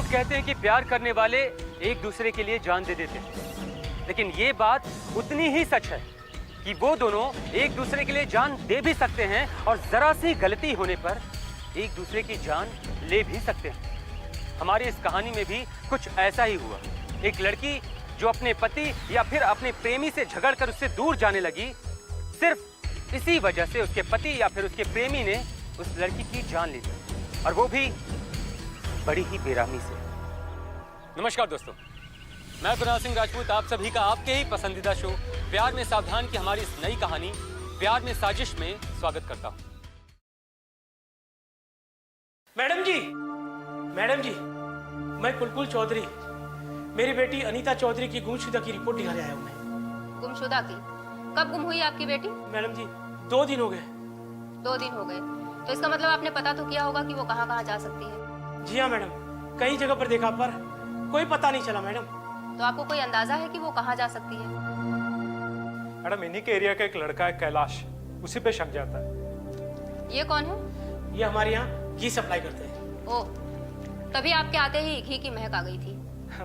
लोग कहते हैं कि प्यार करने वाले एक दूसरे के लिए जान दे देते हैं, लेकिन ये बात उतनी ही सच है कि वो दोनों एक दूसरे के लिए जान दे भी सकते हैं और जरा सी गलती होने पर एक दूसरे की जान ले भी सकते हैं। हमारी इस कहानी में भी कुछ ऐसा ही हुआ। एक लड़की जो अपने पति या फिर अपने प्रेमी से झगड़कर उससे दूर जाने लगी, सिर्फ इसी वजह से उसके पति या फिर उसके प्रेमी ने उस लड़की की जान ली, और वो भी बड़ी ही बेरहमी से। नमस्कार दोस्तों, मैं कुणाल सिंह राजपूत आप सभी का आपके ही पसंदीदा शो प्यार में सावधान की हमारी इस नई कहानी प्यार में साजिश में स्वागत करता हूं। मैडम जी, मैं कुलकुल चौधरी, मेरी बेटी अनीता चौधरी की गुमशुदा की रिपोर्ट दिखाने आया हूं मैं। गुमशुदा की? कब गुम हुई आपकी बेटी? मैडम जी 2 दिन हो गए। 2 दिन हो गए, तो इसका मतलब आपने पता तो किया होगा कि वो कहाँ कहाँ जा सकती है? जी हाँ मैडम, कई जगह पर देखा पर कोई पता नहीं चला मैडम। तो आपको कोई अंदाजा है कि वो कहाँ जा सकती है? मैडम इन्हीं के एरिया का एक लड़का है कैलाश, उसी पे शक जाता है। ये कौन है? ये हमारे यहाँ घी सप्लाई करते हैं। ओह, तभी आपके आते ही घी की महक आ गई थी।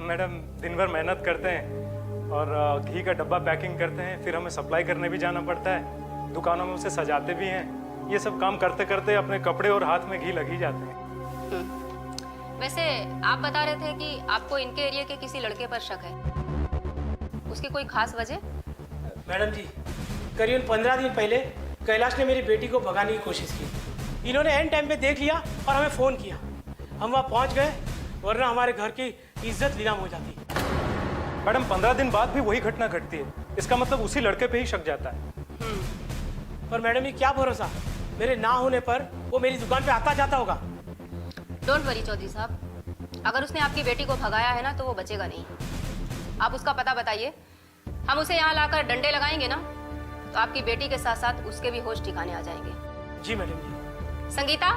मैडम दिन भर मेहनत करते हैं और घी का डब्बा पैकिंग करते हैं, फिर हमें सप्लाई करने भी जाना पड़ता है, दुकानों में उसे सजाते भी हैं। ये सब काम करते करते अपने कपड़े और हाथ में घी लग ही जाते हैं। वैसे आप बता रहे थे कि आपको इनके एरिया के किसी लड़के पर शक है, उसकी कोई खास वजह? मैडम जी करीबन 15 दिन पहले कैलाश ने मेरी बेटी को भगाने की कोशिश की। इन्होंने एंड टाइम पे देख लिया और हमें फोन किया। हम वहाँ पहुँच गए, वरना हमारे घर की इज्जत नीलाम हो जाती। मैडम 15 दिन बाद भी वही घटना घटती है, इसका मतलब उसी लड़के पे ही शक जाता है। पर मैडम ये क्या भरोसा, मेरे ना होने पर वो मेरी दुकान पे आता जाता होगा। डोंट वरी चौधरी साहब, अगर उसने आपकी बेटी को भगाया है ना तो वो बचेगा नहीं। आप उसका पता बताइए, हम उसे यहाँ लाकर डंडे लगाएंगे ना तो आपकी बेटी के साथ साथ उसके भी होश ठिकाने आ जाएंगे। जी मैडम जी। संगीता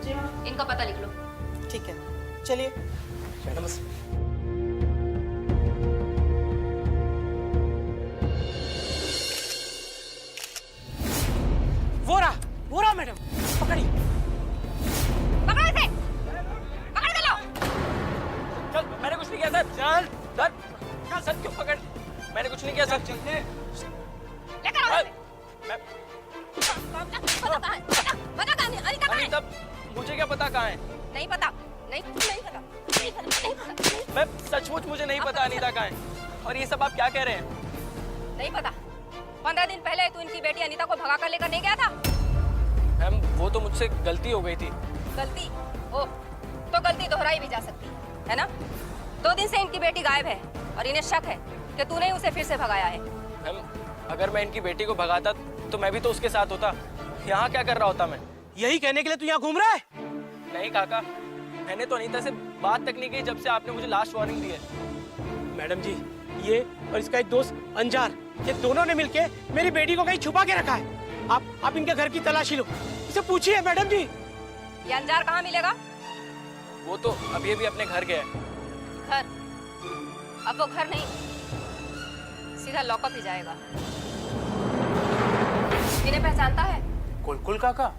जी हाँ इनका पता लिख लो। ठीक है, चलिए। नमस्ते। वो रहा मैडम, पकड़ी। पकड़ो इसे, पकड़ के लो। चल, मैंने कुछ नहीं किया सर। चल सर, सर क्यों पकड़? मैंने कुछ नहीं किया सर। चलने। लेकर आओ इसे। मैं पता कहाँ है? पता कहाँ है? अनीता कहाँ है? अनीता, मुझे क्या पता कहाँ है? नहीं पता, नहीं पता। मैं सचमुच मुझे नहीं पता अनीता कहाँ है। और ये सब आप क्या कह रहे हैं? नहीं पता। 15 दिन पहले तू इनकी बेटी अनीता को भगा कर लेकर नहीं गया था? मैम वो तो मुझसे गलती हो गई थी। गलती? ओह, तो गलती दोहराई भी जा सकती है ना? 2 दिन से इनकी बेटी गायब है और इन्हें शक है कि तूने ही उसे फिर से भगाया है। मैम अगर मैं इनकी बेटी को भगाता तो मैं भी तो उसके साथ होता। यहाँ क्या कर रहा होता मैं? यही कहने के लिए तू यहाँ घूम रहा है? नहीं काका, मैंने तो अनीता से बात तक नहीं की जब से आपने मुझे लास्ट वार्निंग दी है। मैडम जी ये और इसका एक दोस्त अंजार, ये दोनों ने मिलके मेरी बेटी को कहीं छुपा के रखा है। आप इनके घर की तलाशी लो, इसे पूछिए मैडम जी। ये अंजार कहाँ मिलेगा? वो तो अभी अभी अपने घर गया है। घर? अब वो घर नहीं, सीधा लॉकअप ही जाएगा। इन्हें पहचानता है? कुलकुल काका।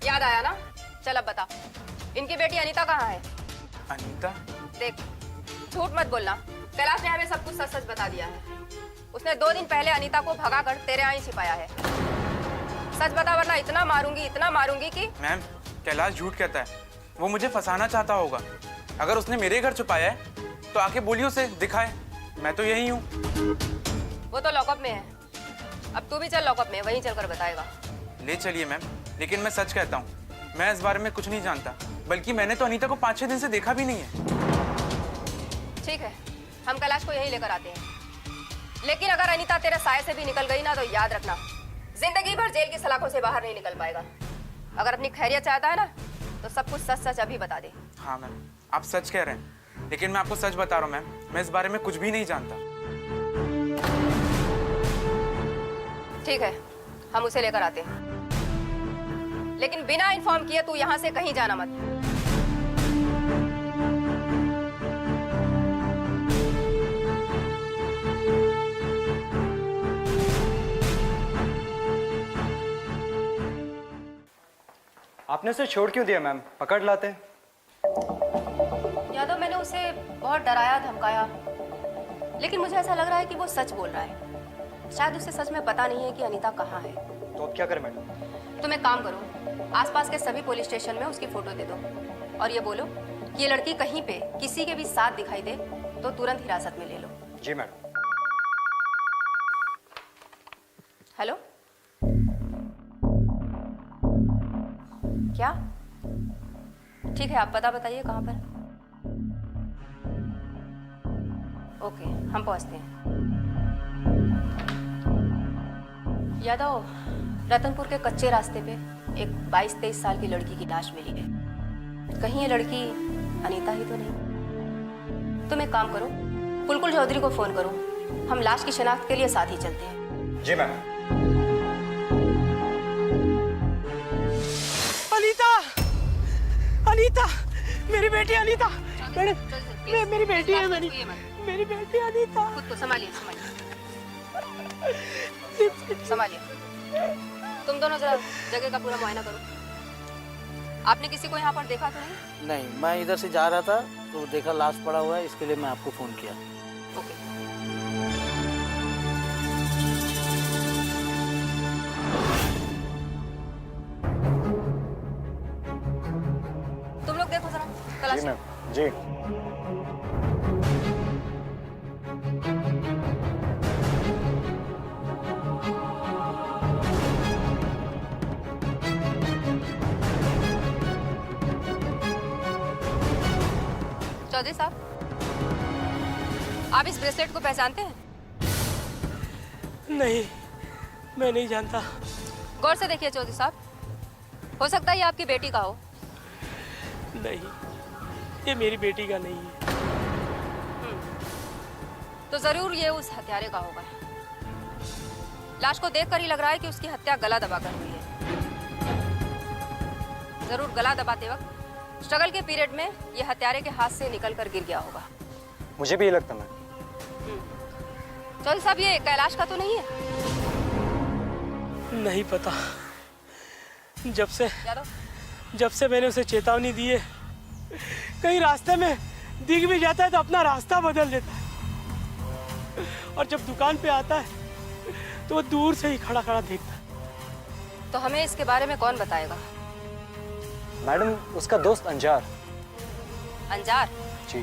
याद आया ना? चल अब बता, इनकी बेटी अनीता कहाँ है? अनीता? देख, झूठ मत बोलना। कैलाश ने हमें सब कुछ सच सच बता दिया है। उसने 2 दिन पहले अनीता को भगाकर तेरे यहाँ ही छिपाया है। सच बता वरना इतना मारूंगी कि। मैम कैलाश झूठ कहता है, वो मुझे फंसाना चाहता होगा। अगर उसने मेरे घर छुपाया है तो आके बोलिए उसे, दिखाए, मैं तो यही हूँ। वो तो लॉकअप में है, अब तू भी चल लॉकअप में, वहीं चलकर बताएगा। ले चलिए मैम, लेकिन मैं सच कहता हूँ, मैं इस बारे में कुछ नहीं जानता, बल्कि मैंने तो अनीता को 5-6 दिन से देखा भी नहीं है। ठीक है, हम कैलाश को यहीं लेकर आते हैं, लेकिन अगर अनीता तेरे साये से भी निकल गई ना तो याद रखना, जिंदगी भर जेल की सलाखों से बाहर नहीं निकल पाएगा। अगर अपनी खैरियत चाहता है ना तो सब कुछ सच सच अभी बता दे। हाँ मैम, आप सच कह रहे हैं, लेकिन मैं आपको सच बता रहा हूँ मैम, मैं इस बारे में कुछ भी नहीं जानता। ठीक है, हम उसे लेकर आते हैं, लेकिन बिना इन्फॉर्म किए तू यहाँ से कहीं जाना मत। आपने उसे छोड़ क्यों दिया मैम? पकड़ लाते। बहुत डराया धमकाया, लेकिन मुझे ऐसा लग रहा है कि वो सच बोल रहा है। शायद उसे सच में पता नहीं है कि अनीता कहाँ है। तो अब क्या करें मैडम? तुम एक काम करो, आसपास के सभी पुलिस स्टेशन में उसकी फोटो दे दो और ये बोलो कि ये लड़की कहीं पे किसी के भी साथ दिखाई दे तो तुरंत हिरासत में ले लो। जी मैडम। हेलो, क्या? ठीक है, आप पता बताइए कहाँ पर। ओके, हम पहुँचते हैं। यादव, रतनपुर के कच्चे रास्ते पे एक 22-23 साल की लड़की की लाश मिली है। कहीं ये लड़की अनीता ही तो नहीं? तुम एक काम करो, कुलकुल चौधरी को फोन करो, हम लाश की शिनाख्त के लिए साथ ही चलते हैं। जी मैडम। अनीता, अनीता, मेरी बेटी अनीता। मैडम, मेरी बेटी है, मेरी बेटी अनीता। खुद को संभालिए, संभालिए। तुम दोनों जरा जगह का पूरा मुआयना करो। आपने किसी को यहाँ पर देखा तो नहीं? नहीं, मैं इधर से जा रहा था तो देखा लाश पड़ा हुआ है, इसके लिए मैं आपको फोन किया। ओके। तुम लोग देखो जरा तलाश। जी मैम। जी। चौधरी साहब, आप इस ब्रेसलेट को पहचानते हैं? नहीं, मैं नहीं जानता। गौर से देखिए चौधरी साहब, हो सकता है ये आपकी बेटी का हो। नहीं, ये मेरी बेटी का नहीं है। तो जरूर ये उस हत्यारे का होगा। लाश को देखकर ही लग रहा है कि उसकी हत्या गला दबाकर हुई है। जरूर गला दबाते वक्त स्ट्रगल के पीरियड में ये हत्यारे के हाथ से निकलकर गिर गया होगा। मुझे भी ये लगता मैम। चौधरी साहब, ये कैलाश का तो नहीं है? नहीं पता। यादव, जब से मैंने उसे चेतावनी दी है, कहीं रास्ते में दिख भी जाता है तो अपना रास्ता बदल देता है, और जब दुकान पे आता है तो वो दूर से ही खड़ा खड़ा देखता है। तो हमें इसके बारे में कौन बताएगा? मैडम, उसका दोस्त अंजार। अंजार? जी।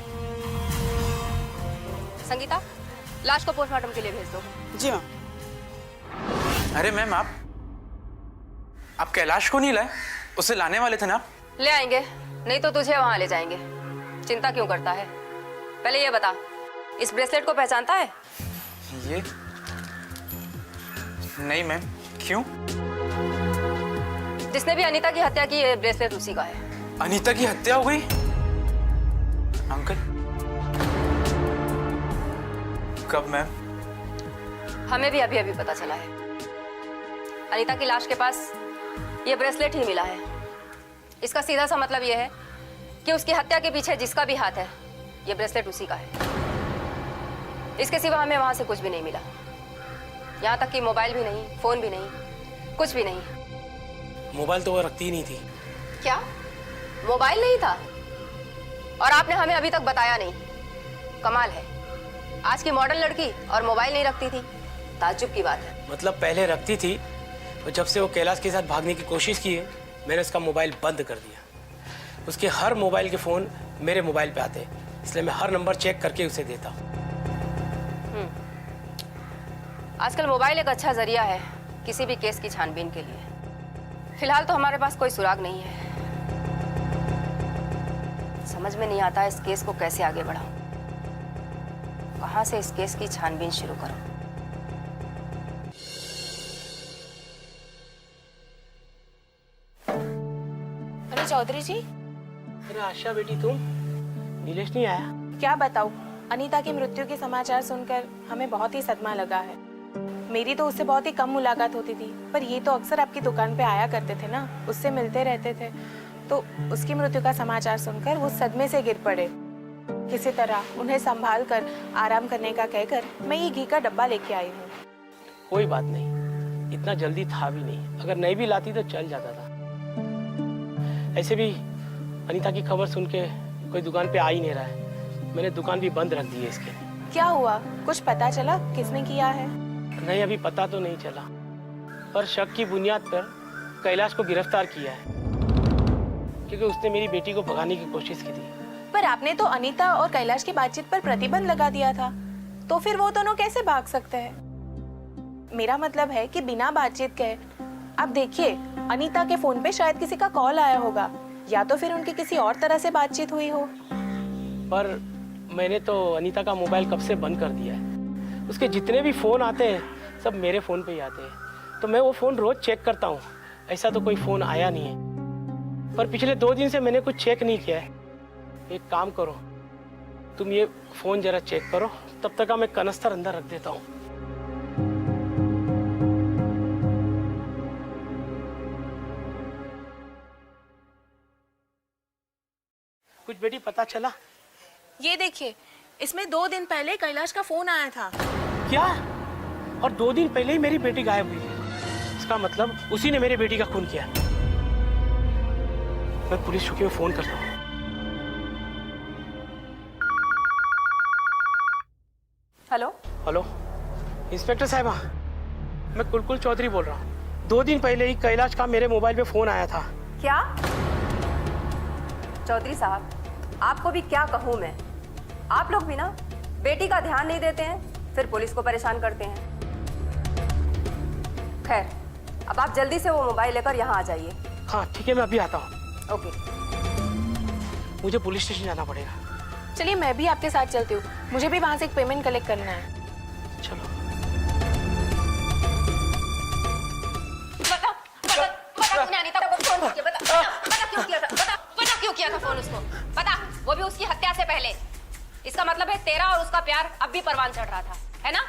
संगीता, लाश को पोस्टमार्टम के लिए भेज दो। जी मैम। अरे मैम, आप कैलाश को नहीं लाए? उसे लाने वाले थे ना आप? ले आएंगे, नहीं तो तुझे वहां ले जाएंगे। चिंता क्यों करता है? पहले ये बता, इस ब्रेसलेट को पहचानता है? ये नहीं मैम। क्यों? जिसने भी अनीता की हत्या की, ये ब्रेसलेट उसी का है। अनीता की हत्या हो गई? अंकल, कब मैम? हमें भी अभी अभी पता चला है। अनीता की लाश के पास ये ब्रेसलेट ही मिला है। इसका सीधा सा मतलब ये है कि उसकी हत्या के पीछे जिसका भी हाथ है, ये ब्रेसलेट उसी का है। इसके सिवा हमें वहां से कुछ भी नहीं मिला। यहाँ तक कि मोबाइल भी नहीं, फोन भी नहीं, कुछ भी नहीं। मोबाइल तो वो रखती ही नहीं थी। क्या मोबाइल नहीं था? और आपने हमें अभी तक बताया नहीं। कमाल है, आज की मॉडर्न लड़की और मोबाइल नहीं रखती थी। ताज्जुब की बात है। मतलब पहले रखती थी, तो जब से वो कैलाश के साथ भागने की कोशिश की है, मैंने उसका मोबाइल बंद कर दिया। उसके हर मोबाइल के फ़ोन मेरे मोबाइल पे आते हैं, इसलिए मैं हर नंबर चेक करके उसे देता हूँ। आजकल मोबाइल एक अच्छा जरिया है किसी भी केस की छानबीन के लिए। फिलहाल तो हमारे पास कोई सुराग नहीं है। समझ में नहीं आता इस केस को कैसे आगे बढ़ाऊं, कहां से इस केस की छानबीन शुरू करूं। अरे चौधरी जी, अरे आशा बेटी, तुम? नीलेश नहीं आया? क्या बताऊं, अनीता की मृत्यु के समाचार सुनकर हमें बहुत ही सदमा लगा है। मेरी तो उससे बहुत ही कम मुलाकात होती थी, पर ये तो अक्सर आपकी दुकान पे आया करते थे ना, उससे मिलते रहते थे। तो उसकी मृत्यु का समाचार सुनकर वो सदमे से गिर पड़े। किसी तरह उन्हें संभाल कर आराम करने का कहकर मैं ये घी का डब्बा लेके आई हूँ। कोई बात नहीं, इतना जल्दी था भी नहीं। अगर नहीं भी लाती तो चल जाता था। ऐसे भी अनीता की खबर सुन के कोई दुकान पे आ ही नहीं रहा है, मैंने दुकान भी बंद रख दी है इसके लिए। क्या हुआ, कुछ पता चला किसने किया है? नहीं, अभी पता तो नहीं चला, पर शक की बुनियाद पर कैलाश को गिरफ्तार किया है, क्योंकि उसने मेरी बेटी को भगाने की कोशिश की थी। पर आपने तो अनीता और कैलाश की बातचीत पर प्रतिबंध लगा दिया था, तो फिर वो दोनों कैसे भाग सकते हैं? मेरा मतलब है कि बिना बातचीत के आप देखिए, अनीता के फोन पे शायद किसी का कॉल आया होगा, या तो फिर उनकी किसी और तरह से बातचीत हुई हो। पर मैंने तो अनीता का मोबाइल कब से बंद कर दिया है। उसके जितने भी फ़ोन आते हैं सब मेरे फ़ोन पे ही आते हैं, तो मैं वो फ़ोन रोज़ चेक करता हूँ। ऐसा तो कोई फ़ोन आया नहीं है, पर पिछले 2 दिन से मैंने कुछ चेक नहीं किया है। एक काम करो, तुम ये फ़ोन ज़रा चेक करो, तब तक मैं कनस्तर अंदर रख देता हूँ। कुछ बेटी पता चला? ये देखिए, इसमें 2 दिन पहले कैलाश का फोन आया था। क्या? और 2 दिन पहले ही मेरी बेटी गायब हुई थी। इसका मतलब उसी ने मेरी बेटी का खून किया। मैं पुलिस चौकी में फोन करता हूँ। हेलो, हेलो, इंस्पेक्टर साहिबा, मैं कुलकुल चौधरी बोल रहा हूँ। 2 दिन पहले ही कैलाश का मेरे मोबाइल पे फोन आया था। क्या? चौधरी साहब, आपको भी क्या कहूँ मैं, आप लोग भी ना बेटी का ध्यान नहीं देते हैं, फिर पुलिस को परेशान करते हैं। खैर, अब आप जल्दी से वो मोबाइल लेकर यहाँ आ जाइए। हाँ ठीक है, मैं अभी आता हूँ। ओके। मुझे पुलिस स्टेशन जाना पड़ेगा। चलिए मैं भी आपके साथ चलती हूँ, मुझे भी वहाँ से एक पेमेंट कलेक्ट करना है। चलो। बता तूने अनीता को फोन क्यों किया? बता क्यों किया था? बता क्यों किया था फोन उसको? बता, वो भी उसकी हत्या से पहले। इसका मतलब है तेरा और उसका प्यार अब भी परवान चढ़ रहा था, है ना?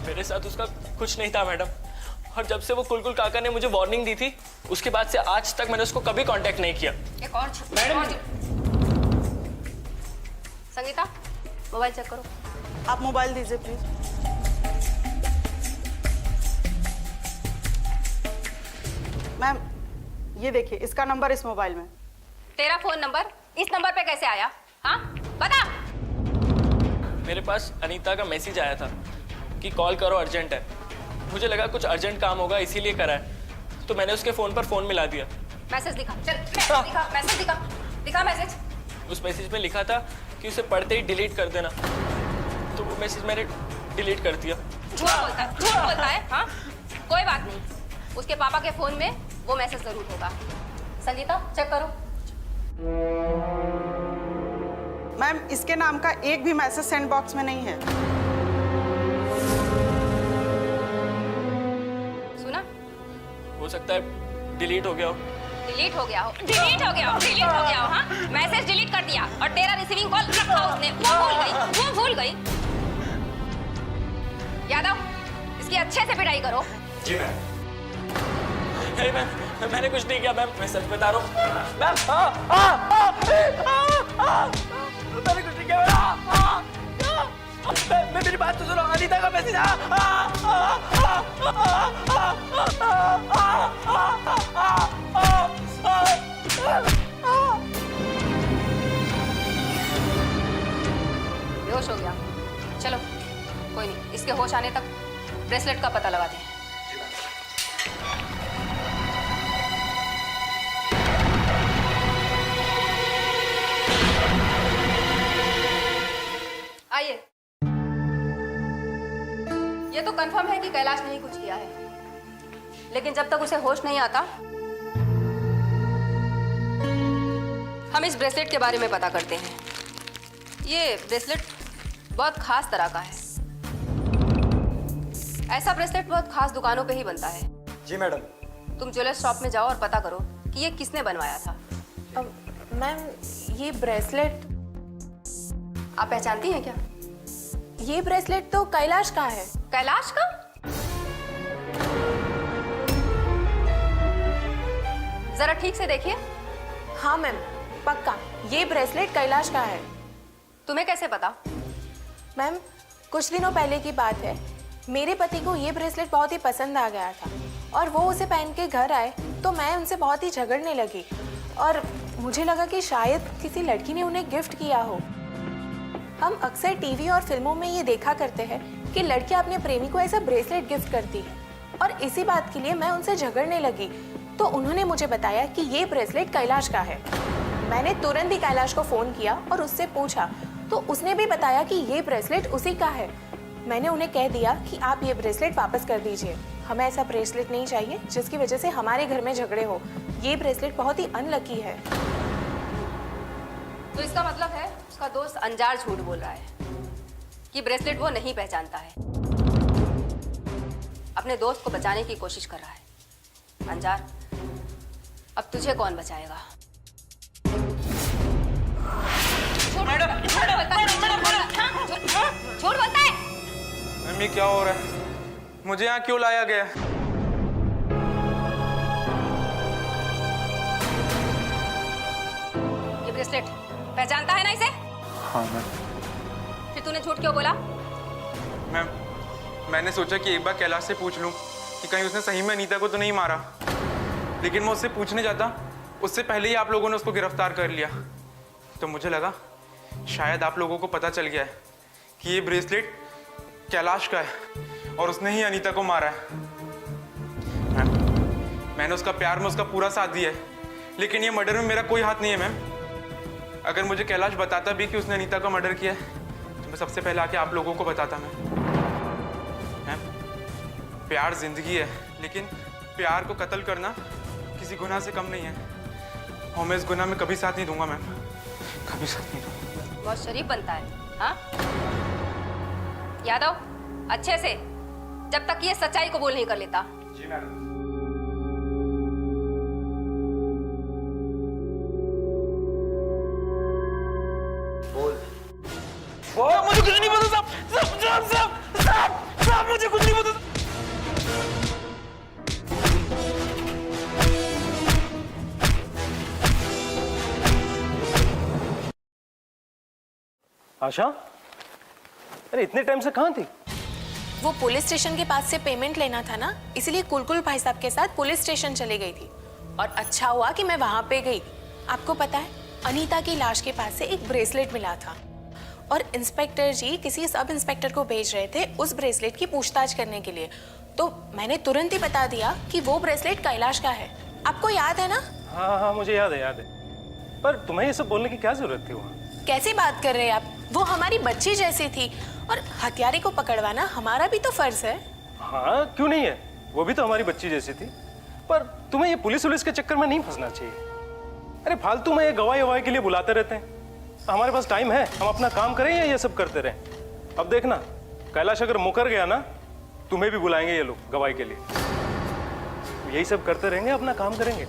मेरे साथ उसका कुछ नहीं था मैडम, और जब से वो कुलकुल काका ने मुझे वार्निंग दी थी, उसके बाद से आज तक मैंने उसको कभी कांटेक्ट नहीं किया। एक और मैडम। संगीता, मोबाइल चेक करो। आप मोबाइल दीजिए प्लीज। मैम, ये देखिए, इसका नंबर इस मोबाइल में। तेरा फोन नंबर इस नंबर पे कैसे आया? हाँ, बता। मेरे पास अनीता का मैसेज आया था कि कॉल करो, अर्जेंट है। मुझे लगा कुछ अर्जेंट काम होगा, इसीलिए करा है, तो मैंने उसके फोन पर फोन मिला दिया। मैसेज दिखा, चल मैसेज दिखा मैसेज। उस मैसेज में लिखा था कि उसे पढ़ते ही डिलीट कर देना, तो वो मैसेज मैंने डिलीट कर दिया। झूठ बोलता है। हाँ, कोई बात नहीं, उसके पापा के फोन में वो मैसेज जरूर होगा। संगीता, चेक करो। मैम, इसके नाम का एक भी मैसेज सेंड बॉक्स में नहीं है। सुना? हो सकता है डिलीट हो गया हो। डिलीट हो गया हो। हाँ, मैसेज डिलीट कर दिया और तेरा रिसीविंग कॉल रखा उसने, वो भूल गई। यादव, इसकी अच्छे से पिटाई करो। जी मैम। मैंने कुछ नहीं किया मैम, मैं सच बता रहा हूँ मैम। मैंने कुछ नहीं किया मैम। मेरी बात तो सुनो, अनीता का मैसेज। बेहोश हो गया। चलो कोई नहीं, इसके होश आने तक ब्रेसलेट का पता लगाते हैं। आइए। ये तो कंफर्म है कि कैलाश ने ही कुछ किया है, लेकिन जब तक उसे होश नहीं आता हम इस ब्रेसलेट के बारे में पता करते हैं। ये ब्रेसलेट बहुत खास तरह का है। ऐसा ब्रेसलेट बहुत खास दुकानों पे ही बनता है। जी मैडम। तुम ज्वेलर्स शॉप में जाओ और पता करो कि ये किसने बनवाया था। मैम, ये ब्रेसलेट आप पहचानती हैं क्या? ये ब्रेसलेट तो कैलाश का है। कैलाश का? जरा ठीक से देखिए। हाँ मैम, पक्का ये ब्रेसलेट कैलाश का है। तुम्हें कैसे पता? मैम, कुछ दिनों पहले की बात है, मेरे पति को ये ब्रेसलेट बहुत ही पसंद आ गया था और वो उसे पहन के घर आए तो मैं उनसे बहुत ही झगड़ने लगी और मुझे लगा कि शायद किसी लड़की ने उन्हें गिफ्ट किया हो। हम अक्सर टीवी और फिल्मों में ये देखा करते हैं कि लड़कियां अपने प्रेमी को ऐसा ब्रेसलेट गिफ्ट करती है, और इसी बात के लिए मैं उनसे झगड़ने लगी तो उन्होंने मुझे बताया कि ये ब्रेसलेट कैलाश का है। मैंने तुरंत ही कैलाश को फोन किया और उससे पूछा तो उसने भी बताया कि ये ब्रेसलेट उसी का है। मैंने उन्हें कह दिया कि आप ये ब्रेसलेट वापस कर दीजिए, हमें ऐसा ब्रेसलेट नहीं चाहिए जिसकी वजह से हमारे घर में झगड़े हो। ये ब्रेसलेट बहुत ही अनलकी है। तो इसका मतलब है उसका दोस्त अंजार झूठ बोल रहा है कि ब्रेसलेट वो नहीं पहचानता है, अपने दोस्त को बचाने की कोशिश कर रहा है। अंजार, अब तुझे कौन बचाएगा? झूठ बोलता है। मैम ये क्या हो रहा है? मुझे यहाँ क्यों लाया गया? ये ब्रेसलेट पहचानता है ना इसे? हाँ मैम। फिर तूने झूठ क्यों बोला? मैम मैंने सोचा कि एक बार कैलाश से पूछ लूं कि कहीं उसने सही में अनीता को तो नहीं मारा, लेकिन मैं उससे पूछने जाता उससे पहले ही आप लोगों ने उसको गिरफ्तार कर लिया। तो मुझे लगा शायद आप लोगों को पता चल गया है कि ये ब्रेसलेट कैलाश का है और उसने ही अनीता को मारा है। मैम मैंने उसका प्यार में उसका पूरा साथ दिया है, लेकिन ये मर्डर में मेरा कोई हाथ नहीं है मैम। अगर मुझे कैलाश बताता भी कि उसने अनीता का मर्डर किया है तो मैं सबसे पहले आके आप लोगों को बताता। मैम प्यार जिंदगी है, लेकिन प्यार को कत्ल करना किसी गुनाह से कम नहीं है, और मैं इस गुनाह में कभी साथ नहीं दूंगा मैम, कभी साथ नहीं दूंगा। बहुत शरीफ बनता है, हाँ? यादव, अच्छे से, जब तक ये सच्चाई कबूल नहीं कर लेता। जी मैम। मुझे कुछ नहीं पता साहब, मुझे कुछ नहीं पता। आशा, अरे इतने टाइम से कहाँ थी? वो पुलिस स्टेशन के पास से पेमेंट लेना था ना, इसलिए कुलकुल भाई साहब के साथ पुलिस स्टेशन चली गई थी। और अच्छा हुआ कि मैं वहां पे गई। आपको पता है, अनीता की लाश के पास से एक ब्रेसलेट मिला था और इंस्पेक्टर जी किसी सब इंस्पेक्टर को भेज रहे थे उस ब्रेसलेट की पूछताछ करने के लिए। तो मैंने तुरंत ही बता दिया कि वो ब्रेसलेट कैलाश का है। आपको याद है ना? हाँ, मुझे याद है। पर तुम्हें ये सब बोलने की क्या जरूरत थी वहाँ? कैसी बात कर रहे हैं आप? वो हमारी बच्ची जैसी थी और हत्यारे को पकड़वाना हमारा भी तो फर्ज है। हाँ, क्यों नहीं है, वो भी तो हमारी बच्ची जैसी थी। पर तुम्हें ये पुलिस के चक्कर में नहीं फंसना चाहिए। अरे फालतू में ये गवाही के लिए बुलाते रहते हैं। हमारे पास टाइम है, हम अपना काम करें या ये सब करते रहें? अब देखना, कैलाश अगर मुकर गया ना, तुम्हें भी बुलाएंगे ये लोग गवाही के लिए। यही सब करते रहेंगे, अपना काम करेंगे।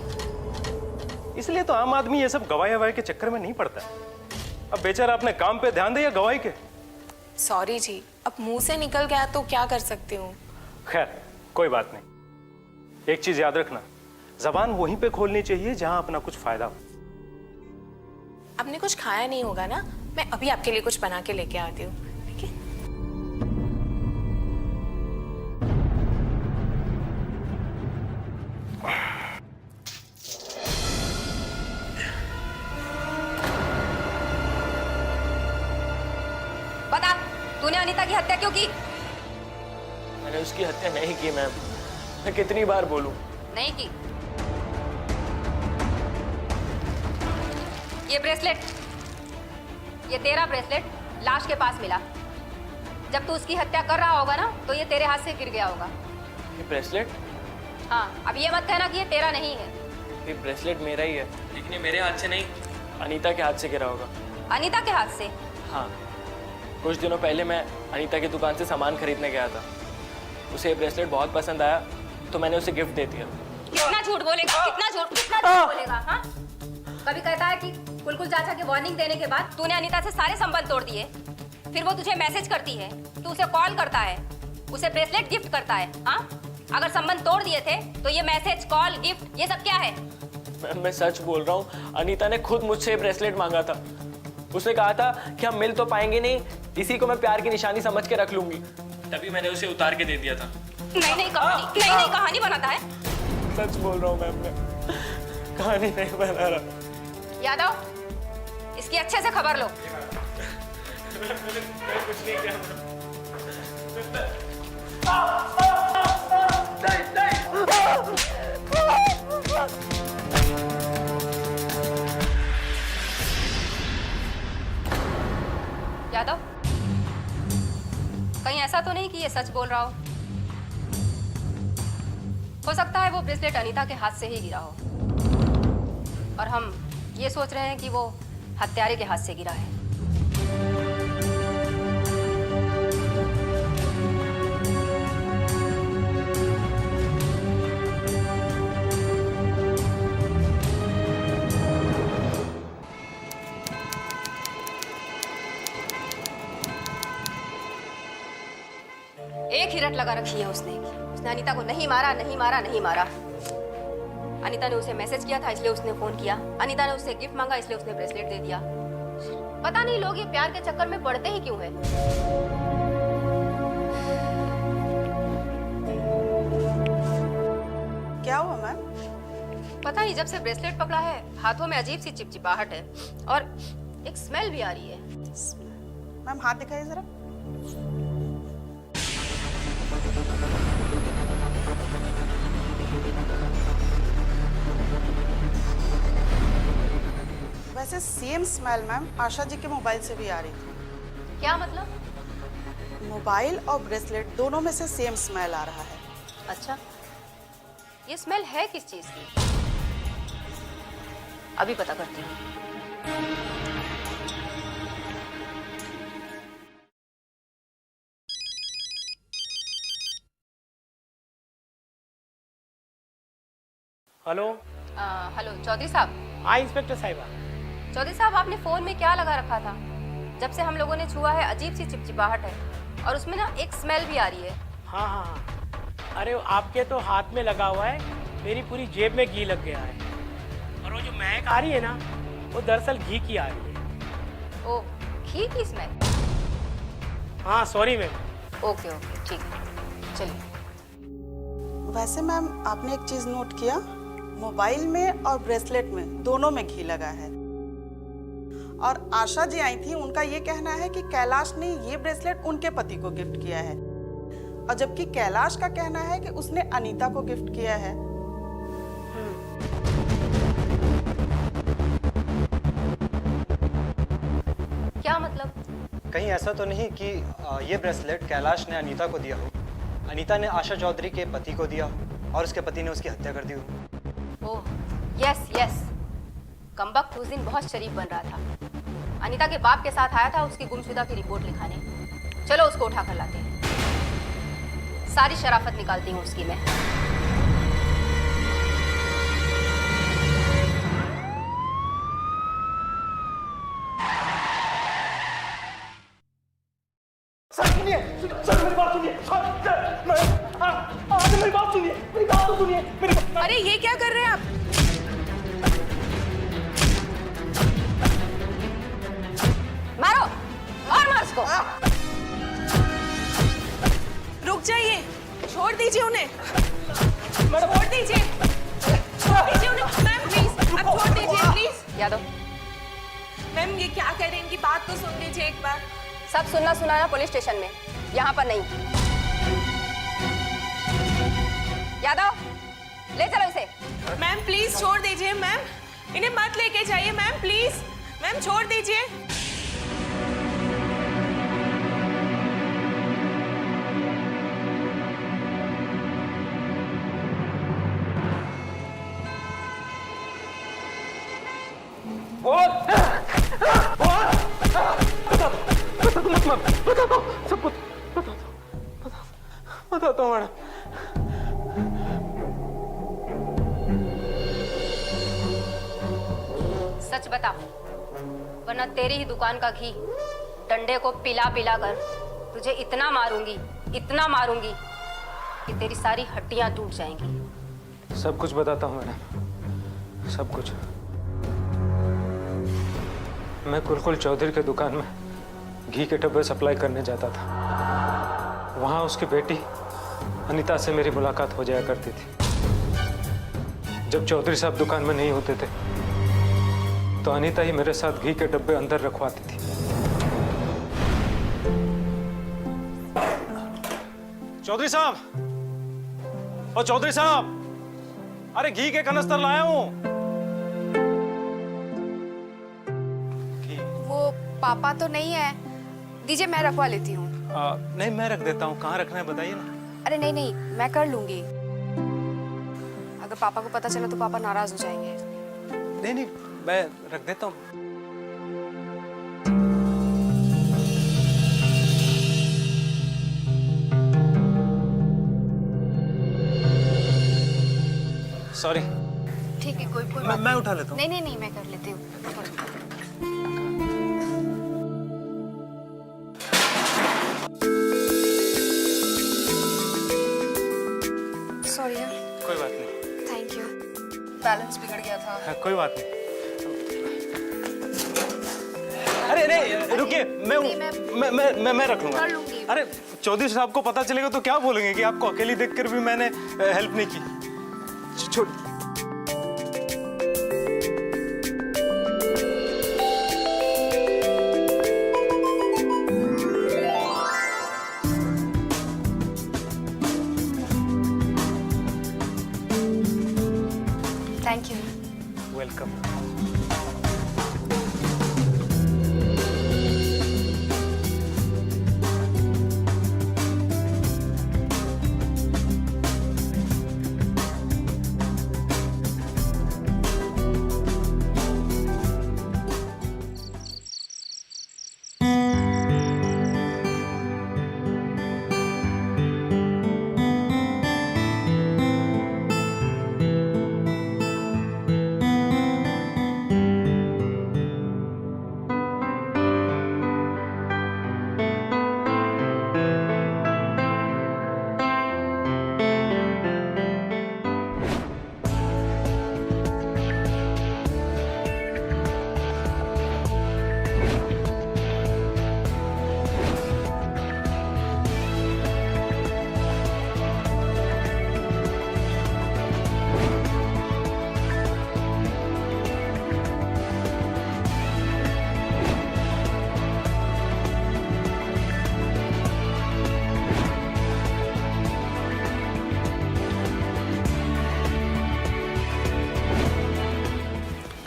इसलिए तो आम आदमी ये सब गवाही के चक्कर में नहीं पड़ता। अब बेचारा अपने काम पे ध्यान दे या गवाही के। सॉरी जी, अब मुंह से निकल गया तो क्या कर सकती हूँ। खैर कोई बात नहीं। एक चीज याद रखना, जबान वहीं पे खोलनी चाहिए जहां अपना कुछ फायदा हो। आपने कुछ खाया नहीं होगा ना? मैं अभी आपके लिए कुछ बना के लेके आती हूँ, ठीक है? बता, तूने अनीता की हत्या क्यों की? मैंने उसकी हत्या नहीं की मैम, मैं कितनी बार बोलूं? नहीं की। ये ब्रेसलेट, ये तेरा ब्रेसलेट लाश के पास मिला। जब तू उसकी हत्या कर रहा होगा ना, तो ये तेरे हाथ से गिर गया होगा। ये ब्रेसलेट? हाँ, अब ये मत कहना कि ये तेरा नहीं है। ये ब्रेसलेट मेरा ही है, लेकिन ये मेरे हाथ से नहीं, अनीता के हाथ से गिरा होगा। अनीता के हाथ से? हाँ, कुछ दिनों पहले मैं अनीता की दुकान से सामान खरीदने गया था। उसे ये ब्रेसलेट बहुत पसंद आया तो मैंने उसे गिफ्ट दे दिया। कितना झूठ बोलेगा, कितना झूठ बोलेगा, हाँ? कभी कहता है कि कुलकुल चाचा की वार्निंग देने के बाद तूने अनीता से सारे संबंध तोड़ दिए, फिर वो तुझे मैसेज करती है, तू उसे कॉल करता है, उसे ब्रेसलेट गिफ्ट करता है, हाँ? अगर संबंध तोड़ दिए थे तो ये मैसेज, कॉल, गिफ्ट, ये सब क्या है? मैं सच बोल रहा हूँ, अनीता ने खुद मुझसे ब्रेसलेट मांगा था। उसने कहा था कि हम मिल तो पाएंगे नहीं, इसी को मैं प्यार की निशानी समझ के रख लूंगी, तभी मैंने उसे उतार के दे दिया था। नहीं कहानी बनाता है। सच बोल रहा हूँ मैम, मैं कहानी नहीं बना रहा। यादव, इसकी अच्छे से खबर लो। मैं कुछ नहीं किया मैम। यादव, कहीं ऐसा तो नहीं कि ये सच बोल रहा हो सकता है वो ब्रेसलेट अनीता के हाथ से ही गिरा हो और हम ये सोच रहे हैं कि वो हत्यारे के हाथ से गिरा है। एक ही रट लगा रखी है उसने अनीता को नहीं मारा, नहीं मारा, नहीं मारा। अनीता ने उसे मैसेज किया था इसलिए उसने फोन किया। अनीता ने उससे गिफ्ट मांगा इसलिए उसने ब्रेसलेट दे दिया। पता नहीं लोग ये प्यार के चक्कर में पड़ते ही क्यों हैं। क्या हुआ मैम? पता नहीं, जब से ब्रेसलेट पकड़ा है हाथों में अजीब सी चिपचिपाहट है और एक स्मेल भी आ रही है। मैम हाथ दिखाइए जरा। वैसे same smell ma'am Asha ji के मोबाइल से भी आ रही थी। क्या मतलब? मोबाइल और ब्रेसलेट दोनों में से सेम स्मेल आ रहा है। अच्छा, ये स्मेल है किस चीज की? अभी पता करती हूँ। हेलो। हेलो चौधरी साहब। हाँ इंस्पेक्टर साहिबा। चौधरी साहब, आपने फोन में क्या लगा रखा था? जब से हम लोगों ने छुआ है अजीब सी चिपचिपाहट है और उसमें ना एक स्मेल भी आ रही है। हाँ हाँ हाँ, अरे आपके तो हाथ में लगा हुआ है, मेरी पूरी जेब में घी लग गया है। और वो जो महक आ रही है ना, वो दरअसल घी की आ रही है। ओ, घी की स्मेल? हाँ सॉरी मैम। ओके ओके, ठीक है, चलिए। वैसे मैम आपने एक चीज नोट किया, मोबाइल में और ब्रेसलेट में दोनों में घी लगा है। और आशा जी आई थी, उनका ये कहना है कि कैलाश ने ये ब्रेसलेट उनके पति को गिफ्ट किया है, और जबकि कैलाश का कहना है कि उसने अनीता को गिफ्ट किया है। क्या मतलब? कहीं ऐसा तो नहीं कि ये ब्रेसलेट कैलाश ने अनीता को दिया हो, अनीता ने आशा चौधरी के पति को दिया हो और उसके पति ने उसकी हत्या कर दी हो? ओह यस यस, कमबख्त उस दिन बहुत शरीफ बन रहा था। अनीता के बाप के साथ आया था उसकी गुमशुदा की रिपोर्ट लिखाने। चलो उसको उठा कर लाते हैं, सारी शराफत निकालती हूँ उसकी मैं। सर सुनिए, सर मेरी बात सुनिए, मेरी बात सुनिए, मेरी बात तो सुनिए। अरे ये क्या कर रहे हैं आप? मारो और मार उसको। रुक जाइए, छोड़ दीजिए उन्हें, छोड़ दीजिए, छोड़ दीजिए उन्हें। मैम प्लीज, आप छोड़ दीजिए प्लीज। यादव, मैम ये क्या कह रहे हैं, इनकी बात तो सुन लीजिए एक बार। सब सुनना सुनाना पुलिस स्टेशन में, यहाँ पर नहीं। यादव, ले चलो इसे। मैम प्लीज छोड़ दीजिए मैम, इन्हें मत लेके जाइए मैम, प्लीज मैम छोड़ दीजिए। बताता हूँ मैडम। सच बता, वरना तेरी ही दुकान का घी डंडे को पिला पिला कर तुझे इतना मारूंगी कि तेरी सारी हड्डियां टूट जाएंगी। सब कुछ बताता हूँ मैडम, सब कुछ। मैं कुलकुल चौधरी के दुकान में घी के डब्बे सप्लाई करने जाता था। वहाँ उसकी बेटी अनीता से मेरी मुलाकात हो जाया करती थी। जब चौधरी साहब दुकान में नहीं होते थे तो अनीता ही मेरे साथ घी के डब्बे अंदर रखवाती थी। चौधरी साहब, ओ चौधरी साहब, अरे घी के कनस्तर लाया हूँ। वो पापा तो नहीं है, दीजिए मैं रखवा लेती हूँ। नहीं मैं रख देता हूँ, कहाँ रखना है बताइए ना। अरे नहीं नहीं, मैं कर लूंगी। अगर पापा को पता चला तो पापा नाराज हो जाएंगे। नहीं नहीं, मैं रख देता हूँ। सॉरी। ठीक है, कोई कोई मैं उठा लेता हूँ। नहीं नहीं नहीं, मैं कर लेती हूँ। सॉरी यार। कोई बात नहीं। Thank you. बैलेंस बिगड़ गया था। हाँ, कोई बात नहीं। अरे नहीं रुकिए, मैं रख लूंगा। कर लूंगी। अरे चौधरी साहब को पता चलेगा तो क्या बोलेंगे कि आपको अकेली देखकर भी मैंने हेल्प नहीं की। छोड़। Thank you. Welcome.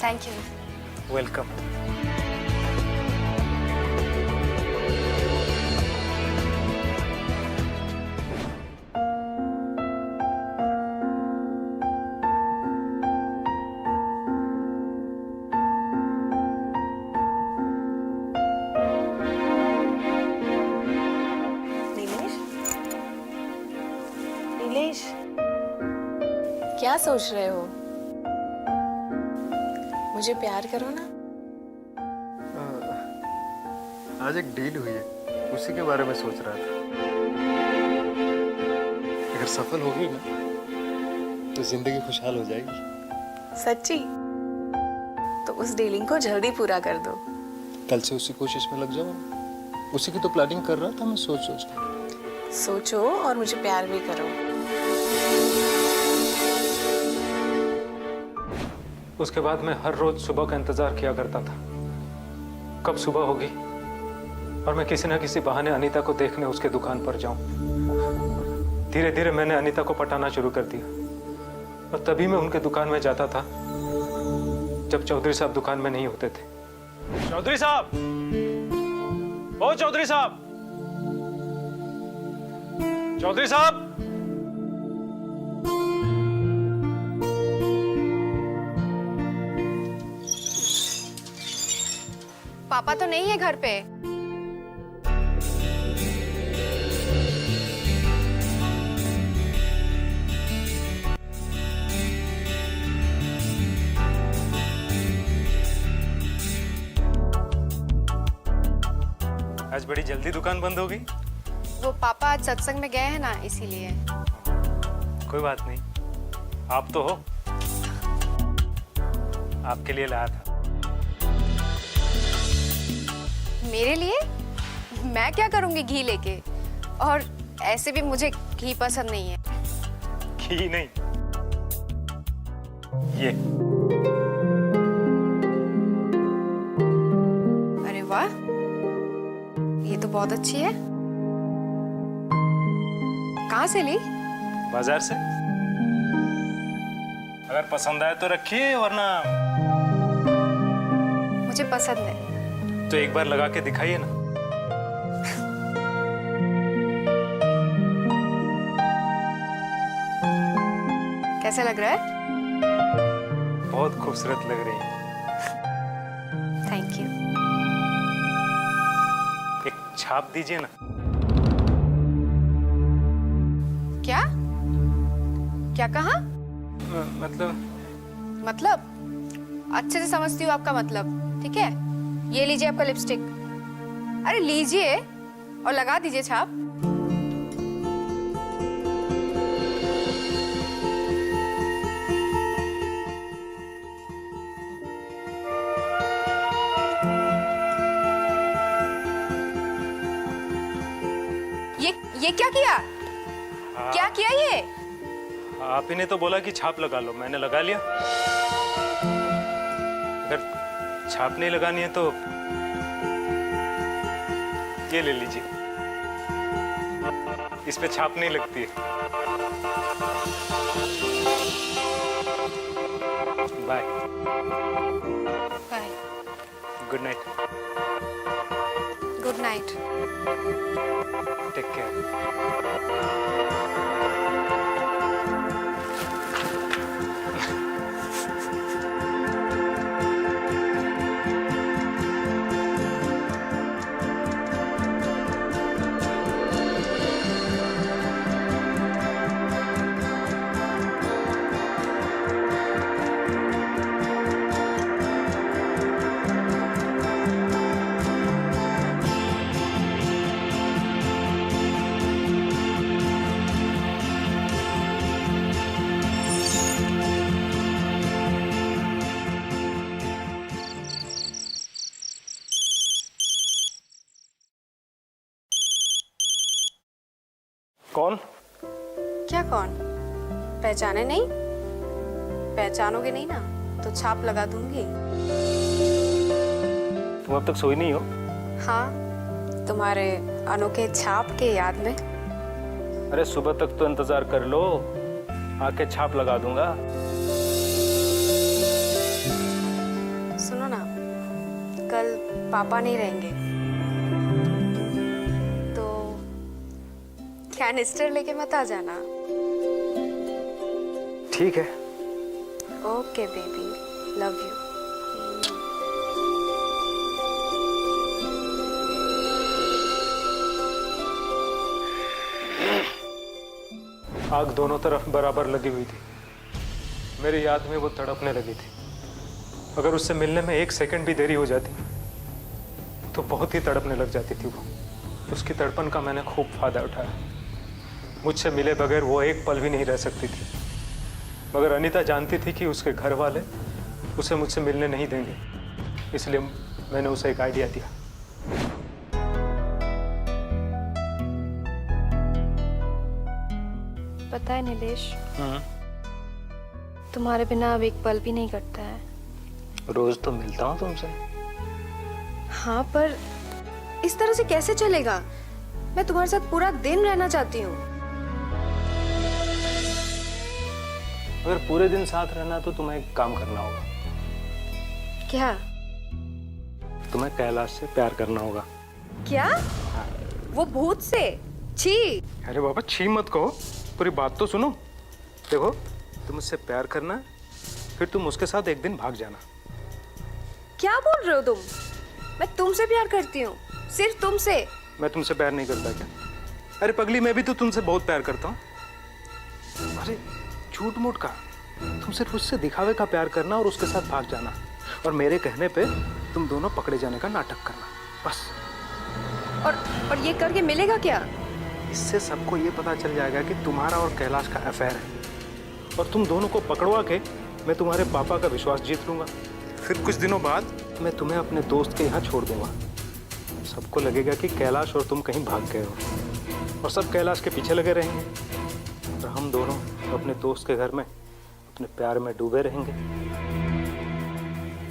Thank you. Welcome. Nilesh, Nilesh, क्या सोच रहे हो? मुझे प्यार करो ना। आज एक डील हुई है, उसी के बारे में सोच रहा था। अगर सफल हो गई ना तो जिंदगी खुशहाल हो जाएगी। सच्ची? तो उस डीलिंग को जल्दी पूरा कर दो। कल से उसी कोशिश में लग जाओ। उसी की तो प्लानिंग कर रहा था मैं, सोच सोच के। सोचो और मुझे प्यार भी करो। उसके बाद मैं हर रोज सुबह का इंतजार किया करता था, कब सुबह होगी और मैं किसी ना किसी बहाने अनीता को देखने उसके दुकान पर जाऊं। धीरे धीरे मैंने अनीता को पटाना शुरू कर दिया और तभी मैं उनके दुकान में जाता था जब चौधरी साहब दुकान में नहीं होते थे। चौधरी साहब, ओ चौधरी साहब, चौधरी साहब। पापा तो नहीं है घर पे। आज बड़ी जल्दी दुकान बंद हो गई। वो पापा आज सत्संग में गए हैं ना, इसीलिए। कोई बात नहीं, आप तो हो। आपके लिए लाया था। मेरे लिए? मैं क्या करूंगी घी लेके? और ऐसे भी मुझे घी पसंद नहीं है। घी नहीं, ये। अरे वाह, ये तो बहुत अच्छी है। कहाँ से ली? बाजार से। अगर पसंद आए तो रखिए, वरना मुझे पसंद है। तो एक बार लगा के दिखाइए ना। कैसा लग रहा है? बहुत खूबसूरत लग रही है। Thank you. एक छाप दीजिए ना। क्या? क्या कहा? मतलब अच्छे से समझती हूँ आपका मतलब, ठीक है? ये लीजिए आपका लिपस्टिक। अरे लीजिए और लगा दीजिए छाप। ये क्या किया? क्या किया ये? आप ही ने तो बोला कि छाप लगा लो, मैंने लगा लिया। अगर छाप नहीं लगानी है तो ये ले लीजिए, इस पे छाप नहीं लगती है। Bye. Bye. Good night. Good night. Take care. कौन? क्या कौन? पहचाने नहीं? पहचानोगे नहीं ना तो छाप लगा दूंगी। तुम अब तक सोई नहीं हो? हाँ, तुम्हारे अनोखे छाप के याद में। अरे सुबह तक तो इंतजार कर लो, आके छाप लगा दूंगा। सुनो ना, कल पापा नहीं रहेंगे तो कैनिस्टर लेके मत आ जाना। ठीक है। Okay baby, love you. आग दोनों तरफ बराबर लगी हुई थी। मेरी याद में वो तड़पने लगी थी। अगर उससे मिलने में 1 सेकंड भी देरी हो जाती तो बहुत ही तड़पने लग जाती थी वो। उसकी तड़पन का मैंने खूब फायदा उठाया। मुझसे मिले बगैर वो एक पल भी नहीं रह सकती थी। मगर अनीता जानती थी कि उसके घर वाले उसे मुझसे मिलने नहीं देंगे, इसलिए मैंने उसे एक आइडिया दिया। पता है नीलेश, तुम्हारे बिना अब एक पल भी नहीं कटता है। रोज तो मिलता हूँ तुमसे। हाँ, पर इस तरह से कैसे चलेगा? मैं तुम्हारे साथ पूरा दिन रहना चाहती हूँ। अगर पूरे दिन साथ रहना तो तुम्हें एक काम करना होगा। क्या? तुम्हें कैलाश से प्यार करना होगा। क्या? वो भूत से? छी! अरे बाबा छी मत कहो, पूरी बात तो सुनो। देखो, तुम उससे प्यार करना, फिर तुम उसके साथ एक दिन भाग जाना। क्या बोल रहे हो तुम? मैं तुमसे प्यार करती हूँ, सिर्फ तुमसे। मैं तुमसे प्यार नहीं करता क्या? अरे पगली, मैं भी तो तुमसे बहुत प्यार करता हूँ। अरे झूठ मूठ का, तुम सिर्फ उससे दिखावे का प्यार करना और उसके साथ भाग जाना, और मेरे कहने पे तुम दोनों पकड़े जाने का नाटक करना, बस। और ये करके मिलेगा क्या? इससे सबको ये पता चल जाएगा कि तुम्हारा और कैलाश का अफेयर है, और तुम दोनों को पकड़वा के मैं तुम्हारे पापा का विश्वास जीत लूंगा। फिर कुछ दिनों बाद मैं तुम्हें अपने दोस्त के यहाँ छोड़ दूंगा। सबको लगेगा कि कैलाश और तुम कहीं भाग गए हो, और सब कैलाश के पीछे लगे रहेंगे, और हम दोनों अपने दोस्त के घर में अपने प्यार में डूबे रहेंगे।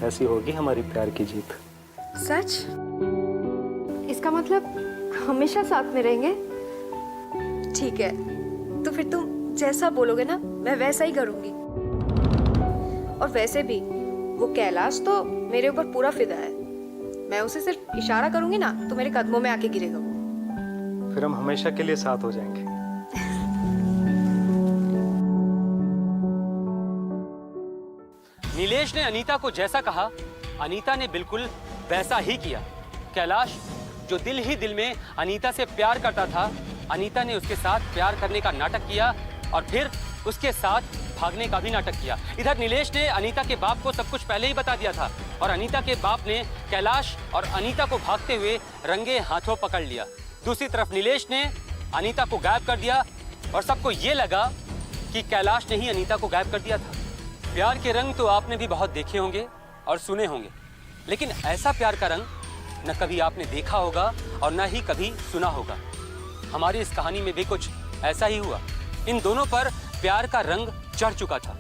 ऐसी होगी हमारी प्यार की जीत। सच? इसका मतलब हमेशा साथ में रहेंगे? ठीक है, तो फिर तुम जैसा बोलोगे ना मैं वैसा ही करूंगी। और वैसे भी वो कैलाश तो मेरे ऊपर पूरा फिदा है। मैं उसे सिर्फ इशारा करूंगी ना तो मेरे कदमों में आके गिरेगा वो। फिर हम हमेशा के लिए साथ हो जाएंगे। नीलेश ने अनीता को जैसा कहा, अनीता ने बिल्कुल वैसा ही किया। कैलाश जो दिल ही दिल में अनीता से प्यार करता था, अनीता ने उसके साथ प्यार करने का नाटक किया और फिर उसके साथ भागने का भी नाटक किया। इधर नीलेश ने अनीता के बाप को सब कुछ पहले ही बता दिया था और अनीता के बाप ने कैलाश और अनीता को भागते हुए रंगे हाथों पकड़ लिया। दूसरी तरफ नीलेश ने अनीता को गायब कर दिया और सबको ये लगा कि कैलाश ने ही अनीता को गायब कर दिया था। प्यार के रंग तो आपने भी बहुत देखे होंगे और सुने होंगे, लेकिन ऐसा प्यार का रंग न कभी आपने देखा होगा और न ही कभी सुना होगा। हमारी इस कहानी में भी कुछ ऐसा ही हुआ। इन दोनों पर प्यार का रंग चढ़ चुका था।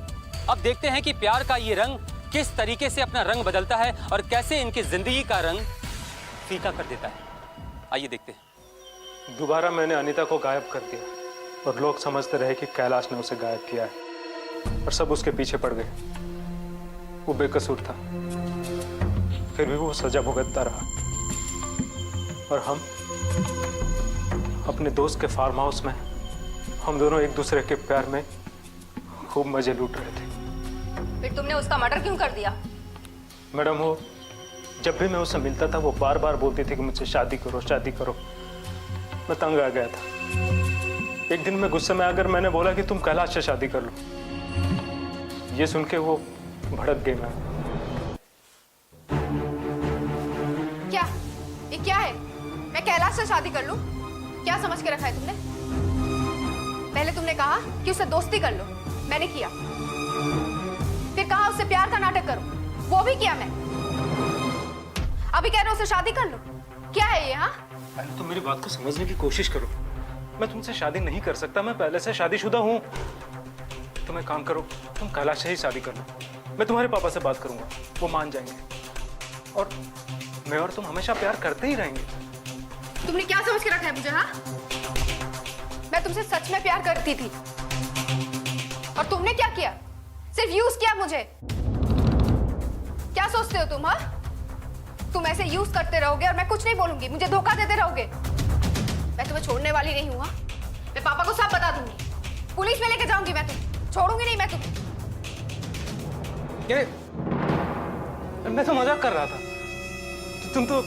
अब देखते हैं कि प्यार का ये रंग किस तरीके से अपना रंग बदलता है और कैसे इनकी जिंदगी का रंग फीका कर देता है। आइए देखते हैं। दोबारा मैंने अनीता को गायब कर दिया और लोग समझते रहे कि कैलाश ने उसे गायब किया है और सब उसके पीछे पड़ गए। वो बेकसूर था, फिर भी वो सजा भुगतता रहा और हम अपने दोस्त के फार्म हाउस में हम दोनों एक दूसरे के प्यार में खूब मजे लूट रहे थे। फिर तुमने उसका मर्डर क्यों कर दिया? मैडम, वो जब भी मैं उससे मिलता था वो बार बार बोलती थी कि मुझसे शादी करो शादी करो। मैं तंग आ गया था। एक दिन मैं गुस्से में आकर मैंने बोला कि तुम कैलाश से शादी कर लो। ये सुन के वो भड़क गई। क्या ये क्या है? मैं कैलाश से शादी कर लूं? क्या समझ के रखा है तुमने? पहले तुमने कहा कि उससे दोस्ती कर लो, मैंने किया। फिर कहा उससे प्यार का नाटक करो, वो भी किया मैं। अभी कह रहे हो उससे शादी कर लो? क्या है ये? हाँ, पहले तो मेरी बात को समझने की कोशिश करो। मैं तुमसे शादी नहीं कर सकता, मैं पहले से शादीशुदा हूँ। तुम एक काम करो, तुम कैलाश से ही शादी कर लो। मैं तुम्हारे पापा से बात करूंगा, वो मान जाएंगे और मैं और तुम हमेशा प्यार करते ही रहेंगे। तुमने क्या समझ के रखा है मुझे? हाँ, मैं तुमसे सच में प्यार करती थी और तुमने क्या किया? सिर्फ यूज किया मुझे। क्या सोचते हो तुम? हाँ, तुम ऐसे यूज करते रहोगे और मैं कुछ नहीं बोलूंगी, मुझे धोखा देते रहोगे। मैं तुम्हें छोड़ने वाली नहीं हूँ। मैं पापा को सब बता दूंगी, पुलिस में लेके जाऊंगी। मैं तुम्हें छोड़ूंगी नहीं। मैं तुम्हें मैं तो मजाक कर रहा था, तुम तो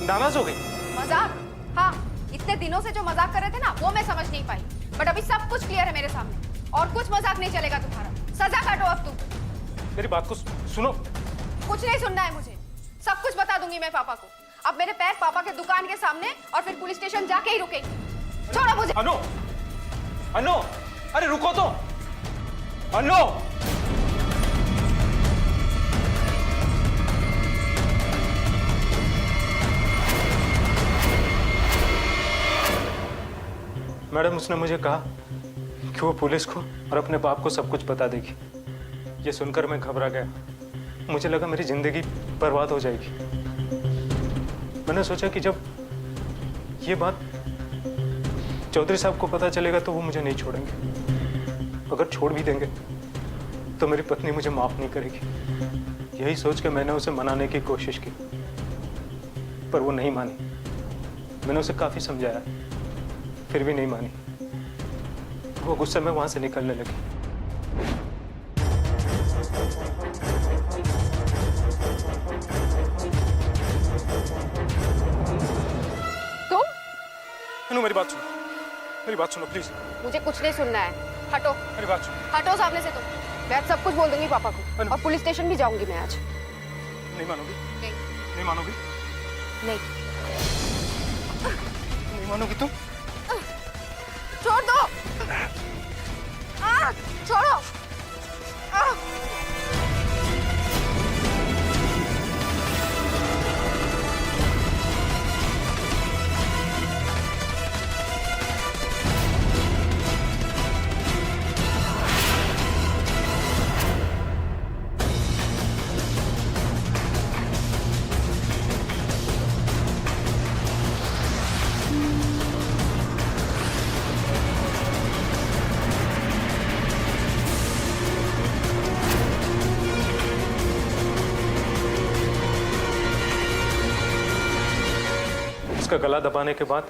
नाराज हो गई। मजाक? हाँ, इतने दिनों से जो मजाक कर रहे थे ना वो मैं समझ नहीं पाई, बट अभी सब कुछ क्लियर है मेरे सामने और कुछ मजाक नहीं चलेगा तुम्हारा। सजा काटो अब तुम। मेरी बात को सुनो। कुछ नहीं सुनना है मुझे, सब कुछ बता दूंगी मैं पापा को। अब मेरे पैर पापा के दुकान के सामने और फिर पुलिस स्टेशन जाके ही रुकेंगे। छोड़ो मुझे। अनु, अनु, अरे रुको तो। अनु, मैडम, उसने मुझे कहा कि वो पुलिस को और अपने बाप को सब कुछ बता देगी। ये सुनकर मैं घबरा गया। मुझे लगा मेरी जिंदगी बर्बाद हो जाएगी। मैंने सोचा कि जब ये बात चौधरी साहब को पता चलेगा तो वो मुझे नहीं छोड़ेंगे। अगर छोड़ भी देंगे तो मेरी पत्नी मुझे माफ नहीं करेगी। यही सोच के मैंने उसे मनाने की कोशिश की, पर वो नहीं मानी। मैंने उसे काफी समझाया, फिर भी नहीं मानी। वो गुस्से में वहां से निकलने लगी। तुम? अनु, मेरी बात सुनो, मेरी बात सुनो प्लीज। मुझे कुछ नहीं सुनना है, हटो। मेरी बात सुनो। हटो सामने से तुम। मैं आज सब कुछ बोल दूंगी पापा को और पुलिस स्टेशन भी जाऊंगी मैं आज। नहीं मानोगी? नहीं। नहीं मानोगी? नहीं। नहीं मानोगी तुम? छोड़ दो। छोड़ो। उसका गला दबाने के बाद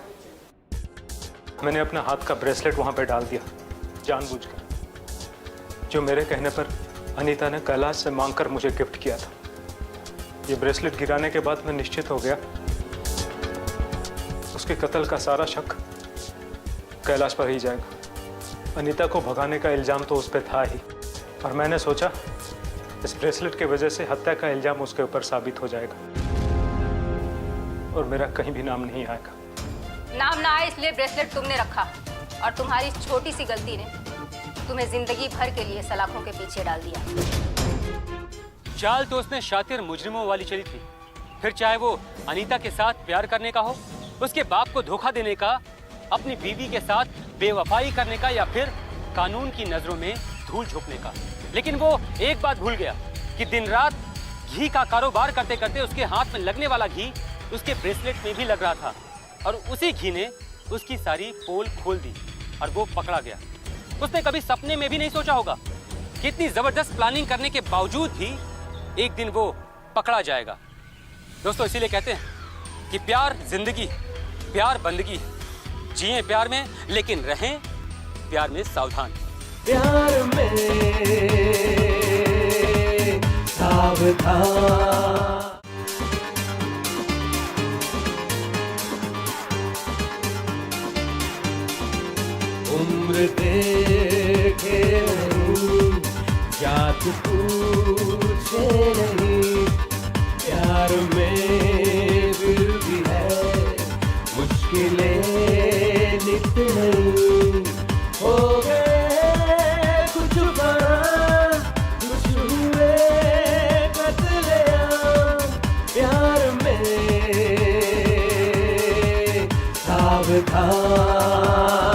मैंने अपने हाथ का ब्रेसलेट वहां पे डाल दिया जानबूझकर, जो मेरे कहने पर अनीता ने कैलाश से मांगकर मुझे गिफ्ट किया था। ये ब्रेसलेट गिराने के बाद मैं निश्चित हो गया उसके कत्ल का सारा शक कैलाश पर ही जाएगा। अनीता को भगाने का इल्जाम तो उस पर था ही, और मैंने सोचा इस ब्रेसलेट की वजह से हत्या का इल्जाम उसके ऊपर साबित हो जाएगा और मेरा कहीं भी नाम नहीं आएगा। नाम ना आए इसलिए ब्रेसलेट तुमने रखा, और तुम्हारी इस छोटी सी गलती ने तुम्हें जिंदगी भर के लिए सलाखों के पीछे डाल दिया। चाल तो उसने शातिर मुजरिमों वाली चली थी, फिर चाहे वो अनीता के साथ प्यार करने का हो, उसके बाप को धोखा देने का, अपनी बीवी के साथ बेवफाई करने का, या फिर कानून की नजरों में धूल झोंकने का। लेकिन वो एक बात भूल गया कि दिन रात घी का कारोबार करते करते उसके हाथ में लगने वाला घी उसके ब्रेसलेट में भी लग रहा था, और उसी घी ने उसकी सारी पोल खोल दी और वो पकड़ा गया। उसने कभी सपने में भी नहीं सोचा होगा कि इतनी जबरदस्त प्लानिंग करने के बावजूद भी एक दिन वो पकड़ा जाएगा। दोस्तों, इसीलिए कहते हैं कि प्यार जिंदगी, प्यार बंदगी, जिए प्यार में लेकिन रहें प्यार में सावधान। प्यार में सावधान। उम्र देखे नहीं, जात पूछे नहीं, प्यार में फिर भी है मुश्किलें नित नहीं। हो गए कुछ बार, कुछ हुए कत्लेआम, प्यार में सावधान।